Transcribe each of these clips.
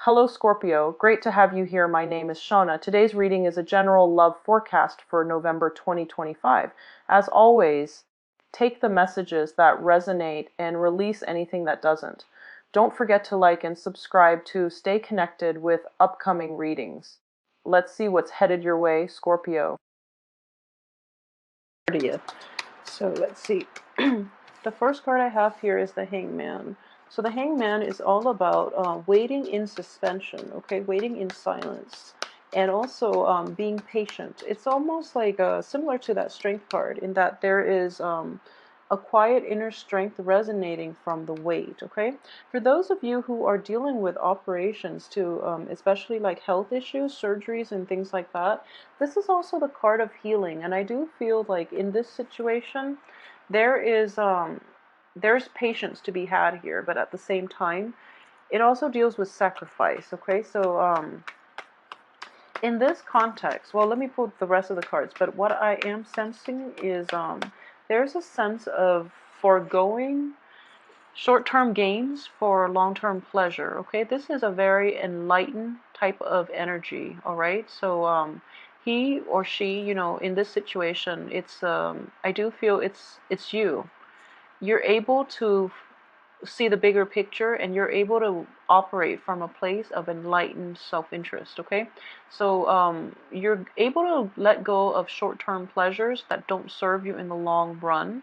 Hello Scorpio, great to have you here. My name is Shauna. Today's reading is a general love forecast for November 2025. As always, take the messages that resonate and release anything that doesn't. Don't forget to like and subscribe to stay connected with upcoming readings. Let's see what's headed your way, Scorpio. 30th. So let's see. The first card I have here is the Hangman. So the Hangman is all about waiting in suspension, okay, waiting in silence, and also being patient. It's almost like similar to that Strength card in that there is a quiet inner strength resonating from the wait, okay? For those of you who are dealing with operations too, especially like health issues, surgeries, and things like that, this is also the card of healing. And I do feel like in this situation, there is there's patience to be had here, but at the same time, it also deals with sacrifice, okay? So in this context, well, let me pull the rest of the cards, but what I am sensing is there's a sense of foregoing short-term gains for long-term pleasure, okay? This is a very enlightened type of energy, all right? So he or she, you know, in this situation, it's I do feel it's you. You're able to see the bigger picture, and you're able to operate from a place of enlightened self-interest, okay? So you're able to let go of short-term pleasures that don't serve you in the long run,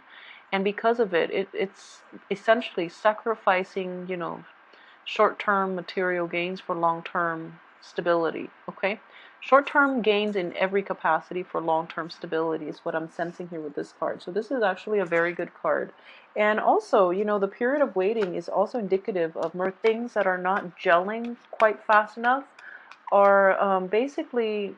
and because of it, it's essentially sacrificing, you know, short-term material gains for long-term stability, okay? Short-term gains in every capacity for long-term stability is what I'm sensing here with this card. So this is actually a very good card. And also, you know, the period of waiting is also indicative of more things that are not gelling quite fast enough, are basically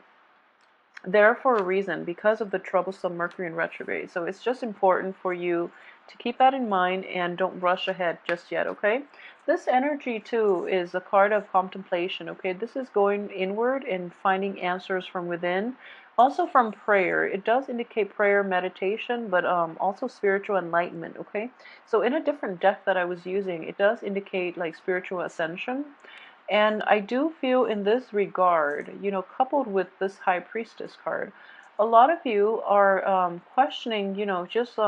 there for a reason because of the troublesome Mercury in retrograde. So it's just important for you to keep that in mind and don't rush ahead just yet, okay? This energy too is a card of contemplation, okay? This is going inward and finding answers from within. Also from prayer. It does indicate prayer, meditation, but also spiritual enlightenment, okay? So in a different deck that I was using, it does indicate like spiritual ascension. And I do feel in this regard, you know, coupled with this High Priestess card, a lot of you are questioning, you know, just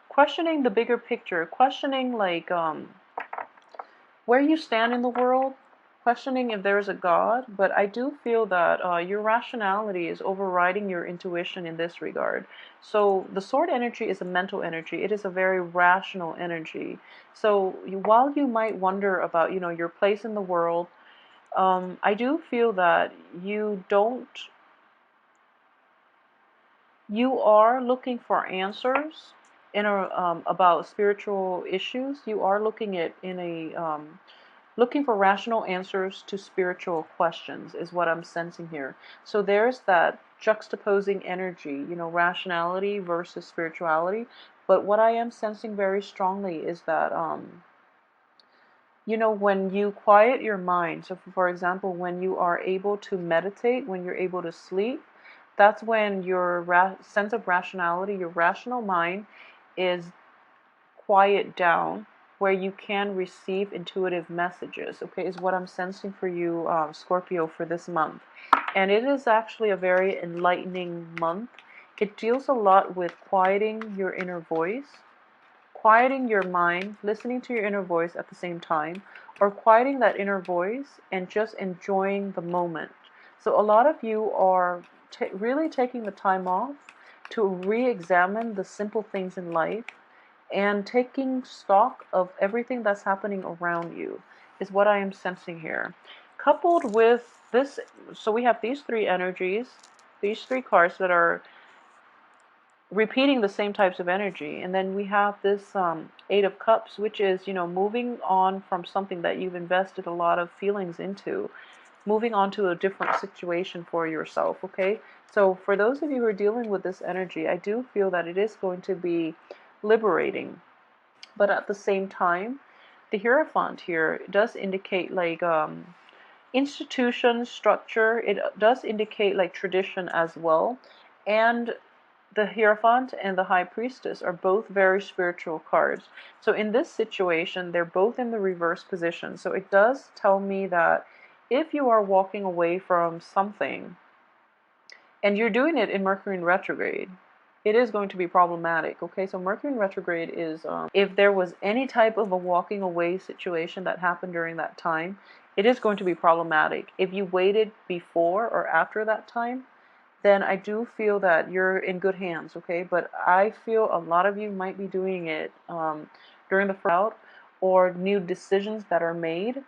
questioning the bigger picture, questioning like where you stand in the world, questioning if there is a God. But I do feel that your rationality is overriding your intuition in this regard. So the sword energy is a mental energy. It is a very rational energy. So while you might wonder about, you know, your place in the world, I do feel that you are looking for answers in a about spiritual issues. You are looking at in a looking for rational answers to spiritual questions is what I'm sensing here. So there's that juxtaposing energy, you know, rationality versus spirituality. But what I am sensing very strongly is that you know, when you quiet your mind, so for example, when you are able to meditate, when you're able to sleep, that's when your sense of rationality, your rational mind is quiet down, where you can receive intuitive messages, okay, is what I'm sensing for you, Scorpio, for this month. And it is actually a very enlightening month. It deals a lot with quieting your inner voice, quieting your mind, listening to your inner voice at the same time, or quieting that inner voice and just enjoying the moment. So a lot of you are really taking the time off to re-examine the simple things in life and taking stock of everything that's happening around you is what I am sensing here. Coupled with this, so we have these three energies, these three cards that are repeating the same types of energy, and then we have this Eight of Cups, which is, you know, moving on from something that you've invested a lot of feelings into, moving on to a different situation for yourself, okay? So for those of you who are dealing with this energy, I do feel that it is going to be liberating, but at the same time, the Hierophant here does indicate like institution, structure. It does indicate like tradition as well, and the Hierophant and the High Priestess are both very spiritual cards. So in this situation, they're both in the reverse position. So it does tell me that if you are walking away from something, and you're doing it in Mercury in retrograde, it is going to be problematic. Okay, so Mercury in retrograde is, if there was any type of a walking away situation that happened during that time, it is going to be problematic. If you waited before or after that time, then I do feel that you're in good hands, okay? But I feel a lot of you might be doing it during the out, or new decisions that are made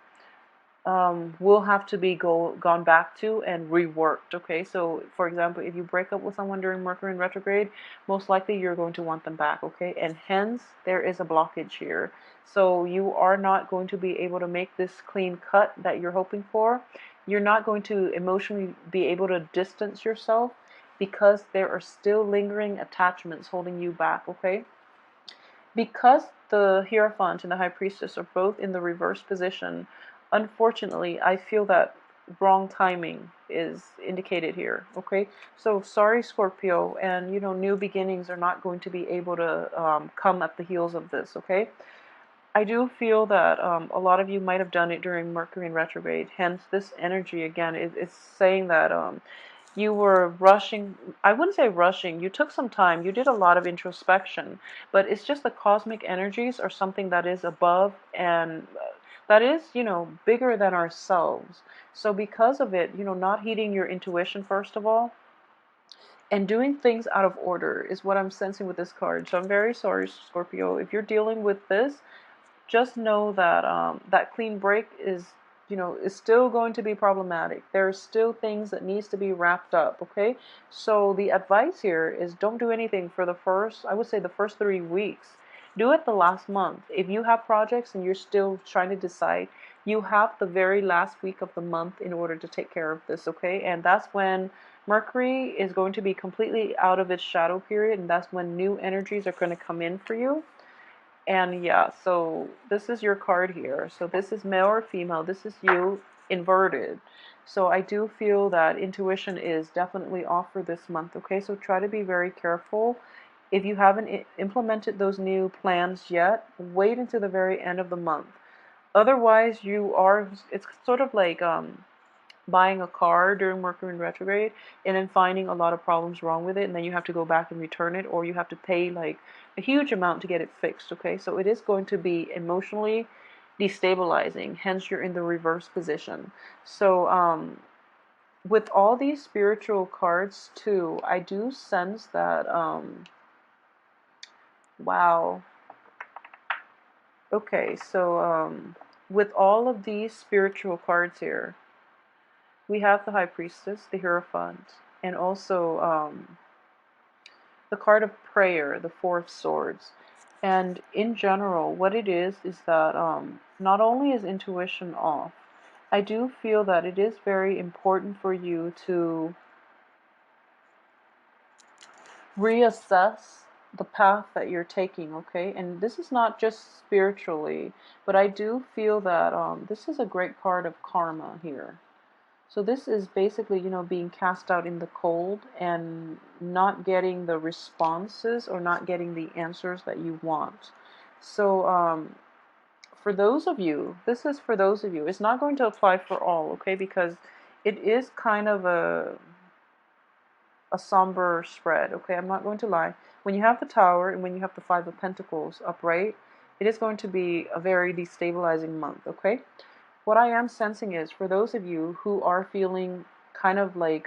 will have to be gone back to and reworked, okay? So, for example, if you break up with someone during Mercury in retrograde, most likely you're going to want them back, okay? And hence, there is a blockage here. So you are not going to be able to make this clean cut that you're hoping for. You're not going to emotionally be able to distance yourself because there are still lingering attachments holding you back, okay? Because the Hierophant and the High Priestess are both in the reverse position, unfortunately, I feel that wrong timing is indicated here, okay? So sorry, Scorpio, and new beginnings are not going to be able to come at the heels of this, okay? I do feel that a lot of you might have done it during Mercury in retrograde. Hence, this energy again is saying that you were rushing. I wouldn't say rushing. You took some time. You did a lot of introspection, but it's just the cosmic energies are something that is above and that is, bigger than ourselves. So because of it, not heeding your intuition first of all, and doing things out of order is what I'm sensing with this card. So I'm very sorry, Scorpio, if you're dealing with this. Just know that that clean break is still going to be problematic. There's still things that needs to be wrapped up, okay? So the advice here is don't do anything for the first, I would say the first 3 weeks. Do it the last month. If you have projects and you're still trying to decide, you have the very last week of the month in order to take care of this, okay? And that's when Mercury is going to be completely out of its shadow period, and that's when new energies are going to come in for you. And yeah, so this is your card here. So this is male or female. This is you inverted. So I do feel that intuition is definitely off for this month, okay? So try to be very careful. If you haven't implemented those new plans yet, wait until the very end of the month. Otherwise, it's sort of like buying a car during Mercury in retrograde and then finding a lot of problems wrong with it, and then you have to go back and return it, or you have to pay like a huge amount to get it fixed, okay? So it is going to be emotionally destabilizing, hence you're in the reverse position. So with all these spiritual cards too, I do sense that wow. Okay, so with all of these spiritual cards here, we have the High Priestess, the Hierophant, and also the card of prayer, the Four of Swords. And in general, what it is that not only is intuition off, I do feel that it is very important for you to reassess the path that you're taking, okay? And this is not just spiritually, but I do feel that this is a great card of karma here. So this is basically, being cast out in the cold and not getting the responses or not getting the answers that you want. So for those of you, this is for those of you. It's not going to apply for all, okay? Because it is kind of a somber spread, okay? I'm not going to lie. When you have the Tower and when you have the Five of Pentacles upright, it is going to be a very destabilizing month, okay? What I am sensing is for those of you who are feeling kind of like,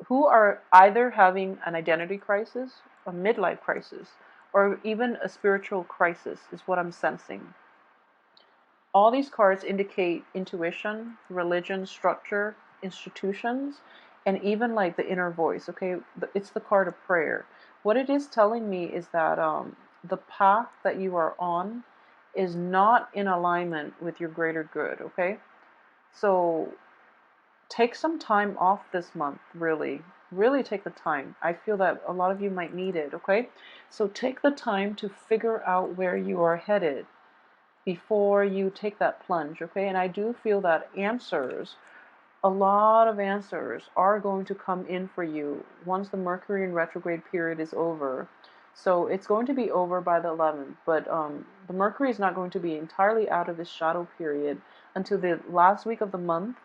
who are either having an identity crisis, a midlife crisis, or even a spiritual crisis, is what I'm sensing. All these cards indicate intuition, religion, structure, institutions, and even like the inner voice, okay? It's the card of prayer. What it is telling me is that the path that you are on is not in alignment with your greater good, okay? So take some time off this month, really. Really take the time. I feel that a lot of you might need it, okay? So take the time to figure out where you are headed before you take that plunge, okay? And I do feel that answers a lot of answers are going to come in for you once the Mercury in retrograde period is over. So it's going to be over by the 11th, but the Mercury is not going to be entirely out of its shadow period until the last week of the month.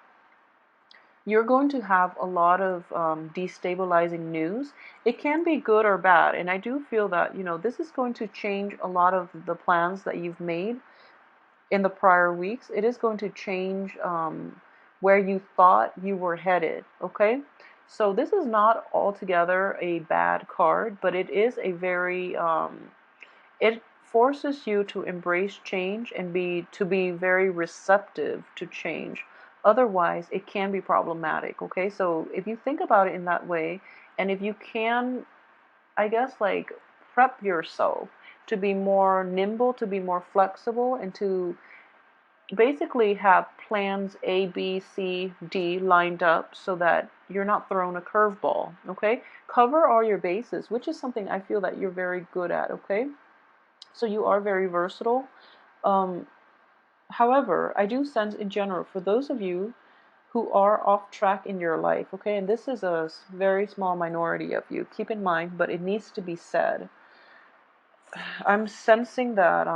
You're going to have a lot of destabilizing news. It can be good or bad, and I do feel that, this is going to change a lot of the plans that you've made in the prior weeks. It is going to change where you thought you were headed, okay? So this is not altogether a bad card, but it is a very, it forces you to embrace change and to be very receptive to change. Otherwise, it can be problematic, okay? So if you think about it in that way, and if you can, I guess, like, prep yourself to be more nimble, to be more flexible, and to basically have plans A, B, C, D lined up so that you're not thrown a curveball, okay? Cover all your bases, which is something I feel that you're very good at, okay? So you are very versatile. Um, However, I do sense in general, for those of you who are off track in your life, okay, and this is a very small minority of you, keep in mind, but it needs to be said. I'm sensing that,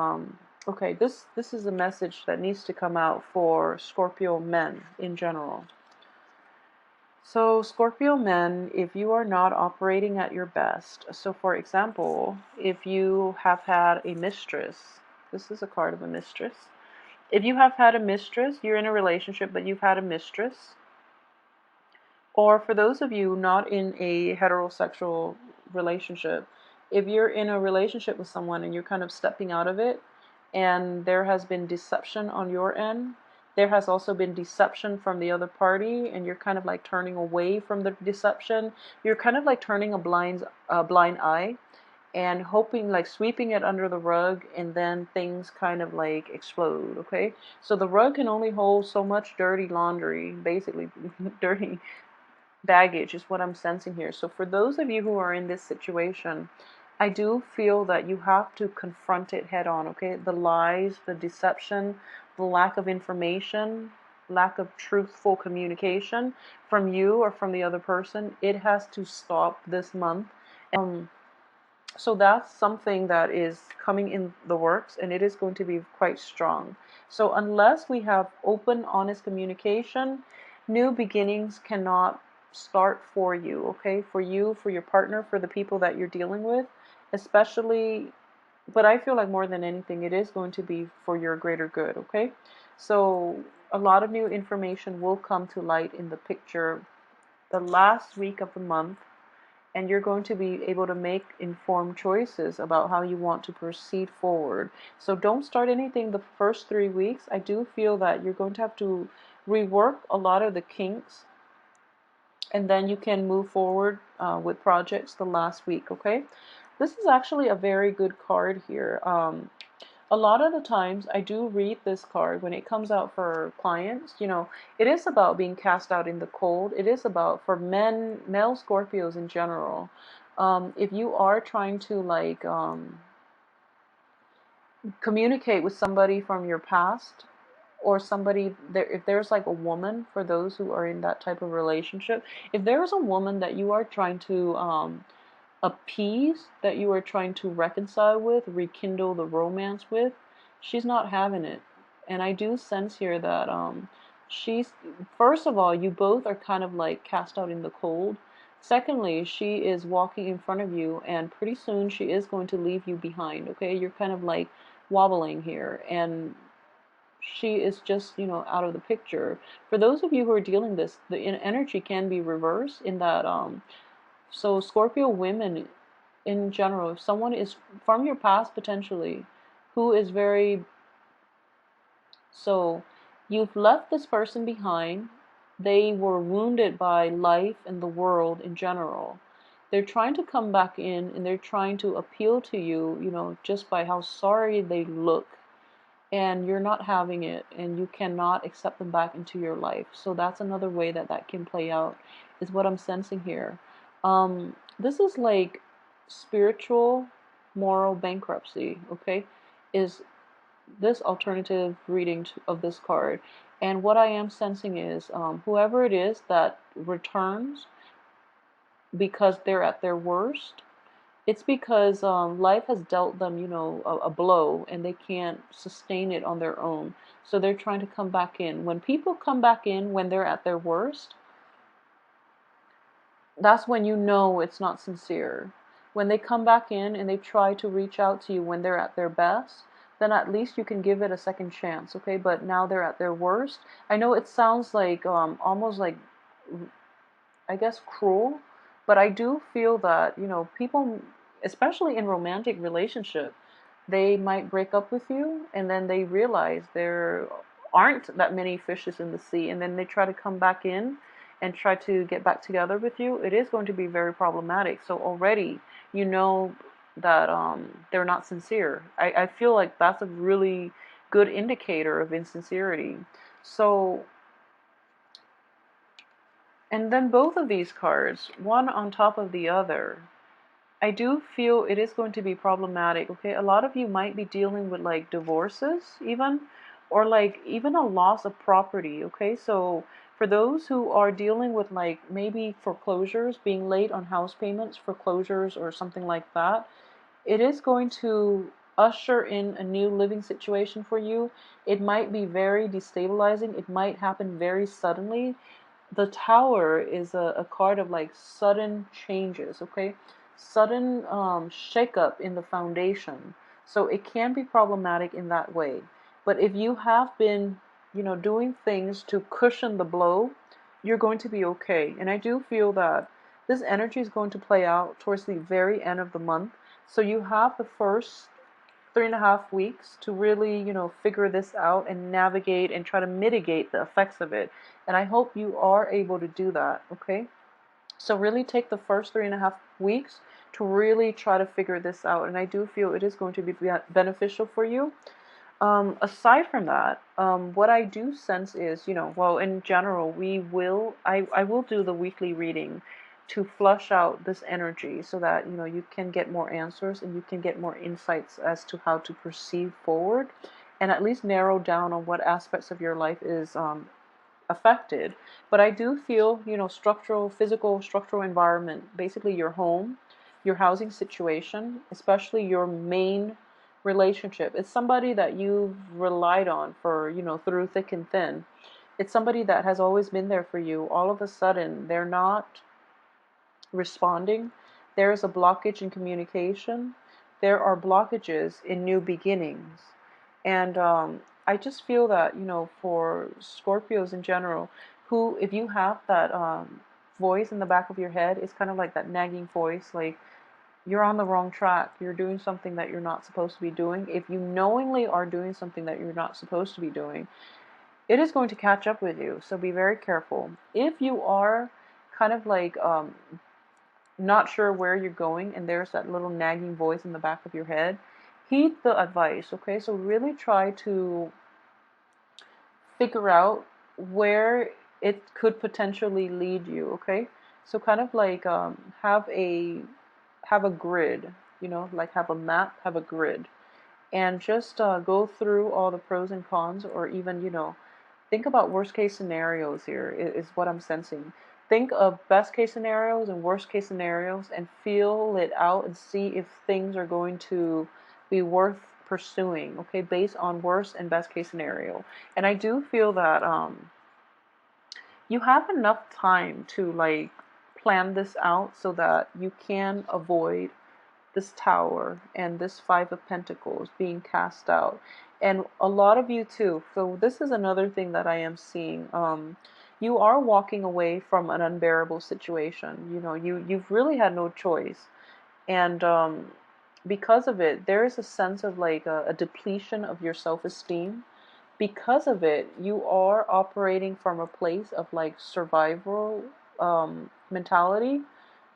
okay, this is a message that needs to come out for Scorpio men in general. So, Scorpio men, if you are not operating at your best, so for example, if you have had a mistress, this is a card of a mistress. If you have had a mistress, you're in a relationship, but you've had a mistress, or for those of you not in a heterosexual relationship, if you're in a relationship with someone and you're kind of stepping out of it, and there has been deception on your end, there has also been deception from the other party, and you're kind of like turning away from the deception. You're kind of like turning a blind eye and hoping, like sweeping it under the rug, and then things kind of like explode, okay? So the rug can only hold so much dirty laundry, basically, dirty baggage is what I'm sensing here. So for those of you who are in this situation, I do feel that you have to confront it head on, okay? The lies, the deception, the lack of information, lack of truthful communication from you or from the other person, it has to stop this month. So that's something that is coming in the works, and it is going to be quite strong. So unless we have open, honest communication, new beginnings cannot start for you, okay? For you, for your partner, for the people that you're dealing with, especially, but I feel like more than anything, it is going to be for your greater good, okay? So a lot of new information will come to light in the picture the last week of the month, and you're going to be able to make informed choices about how you want to proceed forward. So don't start anything the first 3 weeks. I do feel that you're going to have to rework a lot of the kinks, and then you can move forward with projects the last week, okay? This is actually a very good card here. A lot of the times I do read this card when it comes out for clients. It is about being cast out in the cold. It is about, for male Scorpios in general, if you are trying to like communicate with somebody from your past, or somebody there, if there's like a woman, for those who are in that type of relationship, if there's a woman that you are trying to appease, that you are trying to reconcile with, rekindle the romance with, she's not having it. And I do sense here that she's, first of all, you both are kind of like cast out in the cold. Secondly, she is walking in front of you, and pretty soon she is going to leave you behind, okay? You're kind of like wobbling here, and she is just, out of the picture. For those of you who are dealing this, the energy can be reversed in that, so Scorpio women in general, if someone is from your past potentially, who is very, so you've left this person behind, they were wounded by life and the world in general. They're trying to come back in, and they're trying to appeal to you, just by how sorry they look, and you're not having it, and you cannot accept them back into your life. So that's another way that that can play out, is what I'm sensing here. This is like spiritual, moral bankruptcy, okay? Is this alternative reading of this card. And what I am sensing is whoever it is that returns because they're at their worst, it's because life has dealt them, a blow, and they can't sustain it on their own. So they're trying to come back in. When people come back in when they're at their worst, that's when you know it's not sincere. When they come back in and they try to reach out to you when they're at their best, then at least you can give it a second chance, okay? But now they're at their worst. I know it sounds like almost like, I guess, cruel, but I do feel that, people, especially in romantic relationship, they might break up with you and then they realize there aren't that many fishes in the sea, and then they try to come back in and try to get back together with you. It is going to be very problematic. So already you know that they're not sincere. I feel like that's a really good indicator of insincerity. So, and then both of these cards, one on top of the other, I do feel it is going to be problematic, okay? A lot of you might be dealing with like divorces even, or like even a loss of property, okay? So for those who are dealing with like maybe foreclosures, being late on house payments, foreclosures or something like that, it is going to usher in a new living situation for you. It might be very destabilizing. It might happen very suddenly. The Tower is a card of like sudden changes, okay? Sudden shakeup in the foundation. So it can be problematic in that way. But if you have been, doing things to cushion the blow, you're going to be okay. And I do feel that this energy is going to play out towards the very end of the month. So you have the first 3.5 weeks to really, figure this out and navigate and try to mitigate the effects of it. And I hope you are able to do that, okay? So really take the first 3.5 weeks to really try to figure this out. And I do feel it is going to be beneficial for you. Aside from that, what I do sense is, well, in general, I will do the weekly reading to flush out this energy so that, you can get more answers and you can get more insights as to how to proceed forward and at least narrow down on what aspects of your life is affected. But I do feel, physical, structural environment, basically your home, your housing situation, especially your main relationship. It's somebody that you've relied on for, through thick and thin. It's somebody that has always been there for you. All of a sudden, they're not responding. There is a blockage in communication. There are blockages in new beginnings. And I just feel that, for Scorpios in general, who, if you have that voice in the back of your head, it's kind of like that nagging voice, like you're on the wrong track. You're doing something that you're not supposed to be doing. If you knowingly are doing something that you're not supposed to be doing, it is going to catch up with you. So be very careful. If you are kind of like not sure where you're going and there's that little nagging voice in the back of your head, heed the advice, okay? So really try to figure out where it could potentially lead you, okay? So kind of like have a grid, like have a map, have a grid, and just go through all the pros and cons, or even, think about worst case scenarios here, is what I'm sensing. Think of best case scenarios and worst case scenarios and feel it out and see if things are going to be worth pursuing, okay, based on worst and best case scenario. And I do feel that you have enough time to like plan this out so that you can avoid this Tower and this Five of Pentacles being cast out. And a lot of you too. So this is another thing that I am seeing. You are walking away from an unbearable situation. You've really had no choice. And because of it, there is a sense of like a depletion of your self-esteem. Because of it, you are operating from a place of like survival mentality.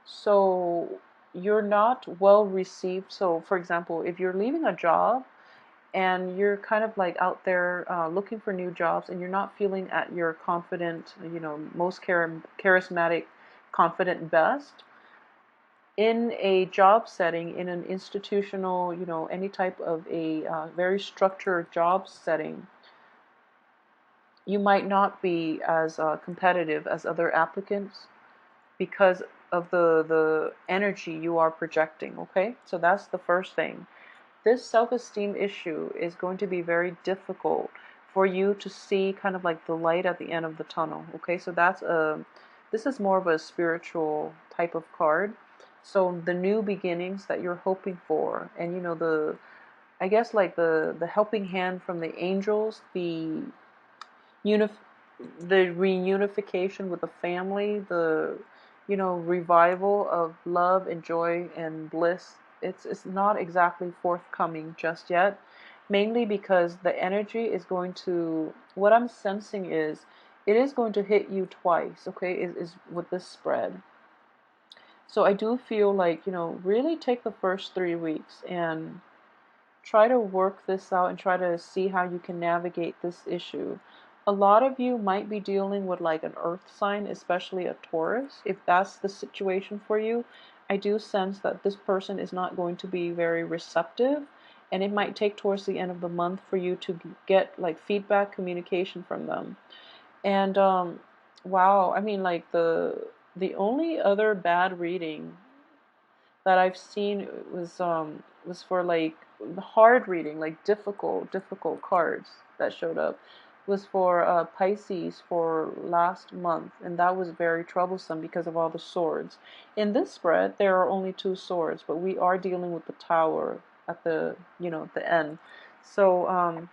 So you're not well received. So, for example, if you're leaving a job and you're kind of like out there looking for new jobs and you're not feeling at your confident, most charismatic, confident best, in a job setting, in an institutional, any type of a very structured job setting, you might not be as competitive as other applicants because of the energy you are projecting, okay? So that's the first thing. This self-esteem issue is going to be very difficult for you to see kind of like the light at the end of the tunnel, okay? So this is more of a spiritual type of card. So the new beginnings that you're hoping for, and I guess like the helping hand from the angels, unif- the reunification with the family, the revival of love and joy and bliss. It's not exactly forthcoming just yet, mainly because the energy is going to, what I'm sensing is it is going to hit you twice, okay, is with this spread. So I do feel like, really take the first 3 weeks and try to work this out and try to see how you can navigate this issue. A lot of you might be dealing with like an earth sign, especially a Taurus. If that's the situation for you, I do sense that this person is not going to be very receptive, and it might take towards the end of the month for you to get like feedback, communication from them. And wow, I mean, like the only other bad reading that I've seen was for like hard reading, like difficult cards that showed up, was for Pisces for last month, and that was very troublesome because of all the swords. In this spread, there are only 2 swords, but we are dealing with the Tower at the at the end. So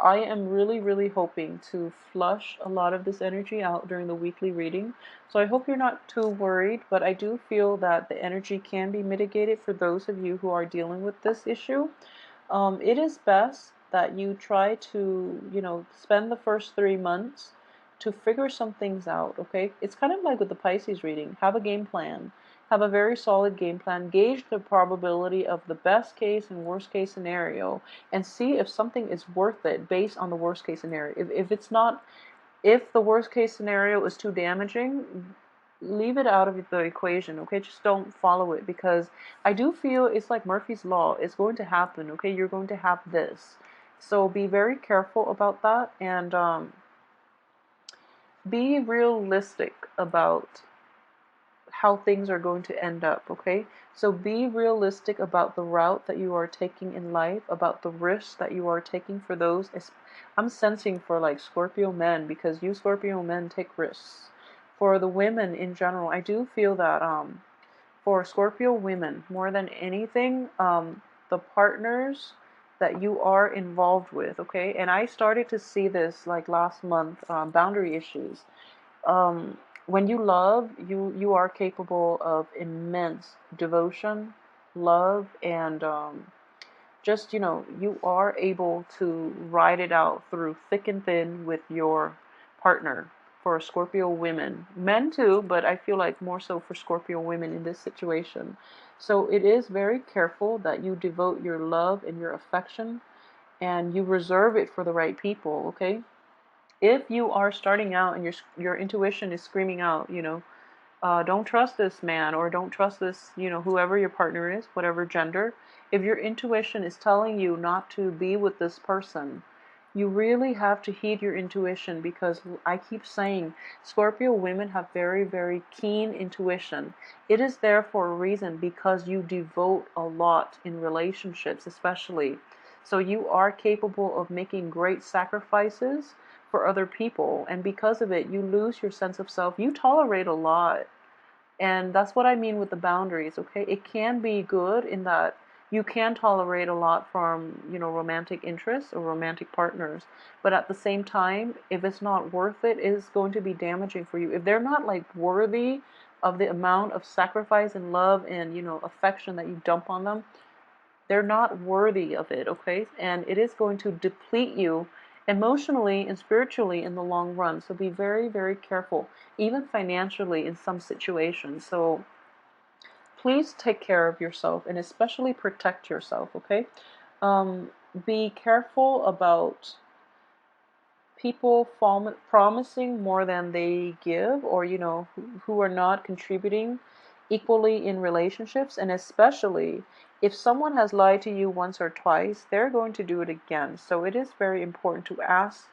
I am really, really hoping to flush a lot of this energy out during the weekly reading. So I hope you're not too worried, but I do feel that the energy can be mitigated for those of you who are dealing with this issue. It is best that you try to, spend the first 3 months to figure some things out, okay? It's kind of like with the Pisces reading. Have a game plan. Have a very solid game plan. Gauge the probability of the best case and worst case scenario and see if something is worth it based on the worst case scenario. If it's not, if the worst case scenario is too damaging, leave it out of the equation, okay? Just don't follow it, because I do feel it's like Murphy's Law. It's going to happen, okay? You're going to have this. So be very careful about that, and be realistic about how things are going to end up, okay? So be realistic about the route that you are taking in life, about the risks that you are taking for those. I'm sensing for like Scorpio men, because you Scorpio men take risks. For the women in general, I do feel that for Scorpio women, more than anything, the partners that you are involved with, okay? And I started to see this like last month, boundary issues. um, when you love, you are capable of immense devotion, love, and just you are able to ride it out through thick and thin with your partner. For Scorpio women, men too, but I feel like more so for Scorpio women in this situation. So it is very careful that you devote your love and your affection, and you reserve it for the right people, okay? If you are starting out and your intuition is screaming out, don't trust this man, or don't trust this, whoever your partner is, whatever gender. If your intuition is telling you not to be with this person, you really have to heed your intuition, because I keep saying Scorpio women have very, very keen intuition. It is there for a reason, because you devote a lot in relationships, especially. So you are capable of making great sacrifices for other people, and because of it, you lose your sense of self. You tolerate a lot, and that's what I mean with the boundaries, okay? It can be good in that you can tolerate a lot from, romantic interests or romantic partners. But at the same time, if it's not worth it, it's going to be damaging for you. If they're not like worthy of the amount of sacrifice and love and, affection that you dump on them, they're not worthy of it, okay? And it is going to deplete you emotionally and spiritually in the long run. So be very, very careful, even financially in some situations. So please take care of yourself, and especially protect yourself, okay? Um, be careful about people promising more than they give, or who are not contributing equally in relationships, and especially if someone has lied to you once or twice, they're going to do it again. So it is very important to ask